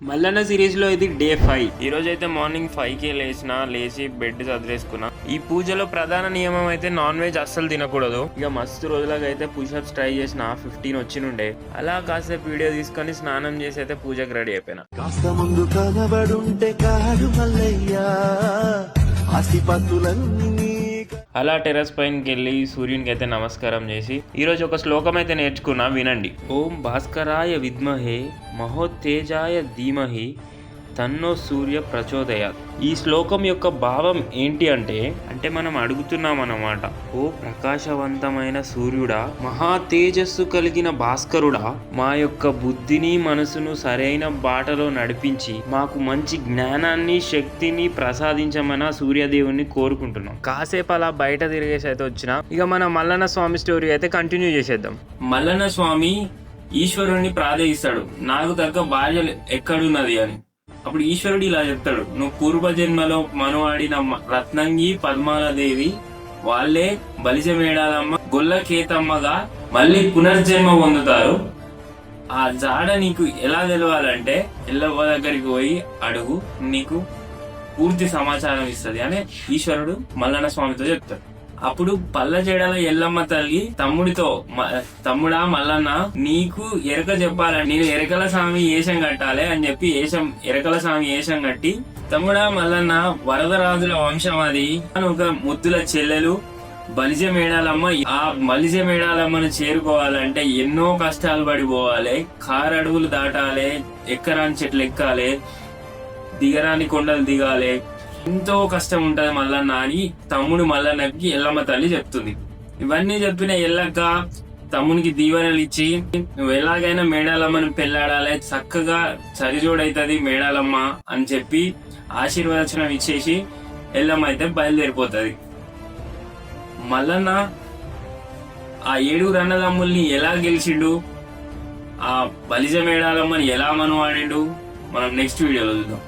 Mallanna series లో ఇది day 5. ఈ రోజు అయితే మార్నింగ్ 5కి లేచి బెడ్ చదివేసుకున్నా. ఈ పూజలో ప్రధాన నియమం అయితే నాన్ వెజ్ అస్సలు తినకూడదు. ఇక మస్తు రోజులకు అయితే పుషప్స్ ట్రై చేసిన 15 వచ్చినుండే. అలా కాసేపు వీడియో తీసుకొని స్నానం చేసి అయితే పూజకి రెడీ అయిపోయినా. కాస్త ముందు కనబడుంటే కాడు మల్లయ్యా ఆస్తిపత్తులన్నీ. అలా టెర్రస్ పైనకి వెళ్ళి సూర్యునికి అయితే నమస్కారం చేసి ఈరోజు ఒక శ్లోకం అయితే నేర్చుకున్నా, వినండి. ఓం భాస్కరాయ విద్మహే మహోత్తేజాయ ధీమహి తన్నో సూర్య ప్రచోదయాత్. ఈ శ్లోకం యొక్క భావం ఏంటి అంటే మనం అడుగుతున్నాం అన్నమాట. ఓ ప్రకాశవంతమైన సూర్యుడా, మహా తేజస్సు కలిగిన భాస్కరుడా, మా యొక్క బుద్ధిని మనసును సరైన బాటలో నడిపించి మాకు మంచి జ్ఞానాన్ని శక్తిని ప్రసాదించమని సూర్యదేవుని కోరుకుంటున్నాం. కాసేపు అలా బయట తిరిగేసి అయితే వచ్చిన. ఇక మన మల్లన్న స్వామి స్టోరీ అయితే కంటిన్యూ చేసేద్దాం. మల్లన్న స్వామి ఈశ్వరుణ్ణి ప్రార్థిస్తాడు, నాకు తగ్గ భార్య ఎక్కడున్నది అని. అప్పుడు ఈశ్వరుడు ఇలా చెప్తాడు, నువ్వు పూర్వజన్మలో మనవాడిన రత్నంగి పద్మాలదేవి వాళ్ళే బలిజ మేడాలమ్మ గొల్ల కేతమ్మగా మళ్ళీ పునర్జన్మ పొందుతారు. ఆ జాడ నీకు ఎలా తెలవాలంటే ఎల్లవ్వ దగ్గరికి పోయి అడుగు, నీకు పూర్తి సమాచారం ఇస్తుంది అని ఈశ్వరుడు మల్లన్న స్వామితో చెప్తాడు. అప్పుడు పల్లజేడల ఎల్లమ్మ తల్లి తమ్ముడితో, తమ్ముడా మల్లన్న, నీకు ఎరక చెప్పాలని నేను ఎరకల స్వామి ఏషం కట్టాలి అని చెప్పి ఎరకల స్వామి ఏషం కట్టి, తమ్ముడా మల్లన్న వరదరాజుల వంశం అది, ఒక ముద్దుల చెల్లెలు బలిజ మేడాలమ్మ. ఆ బలిజ మేడాలమ్మను చేరుకోవాలంటే ఎన్నో కష్టాలు పడిపోవాలి, కారడుగులు దాటాలి, ఎక్కరాని చెట్లు ఎక్కాలి, దిగరాని కొండలు దిగాలి, ఎంతో కష్టం ఉంటది మల్లన్న అని తమ్ముడు మల్లన్నకి ఎల్లమ్మ తల్లి చెప్తుంది. ఇవన్నీ చెప్పిన ఎల్లక్క తమ్మునికి దీవెనలు ఇచ్చి, నువ్వు ఎలాగైనా మేడాలమ్మను పెళ్లాడాలి, చక్కగా సరిజోడైతది మేడాలమ్మ అని చెప్పి ఆశీర్వచనం ఇచ్చేసి ఎల్లమ్మ అయితే బయలుదేరిపోతుంది. మల్లన్న ఆ 7 అన్నదమ్ముల్ని ఎలా గెలిచిండు, ఆ బలిజ మేడాలమ్మని ఎలా మనవాడిండు మనం నెక్స్ట్ వీడియోలో చూద్దాం.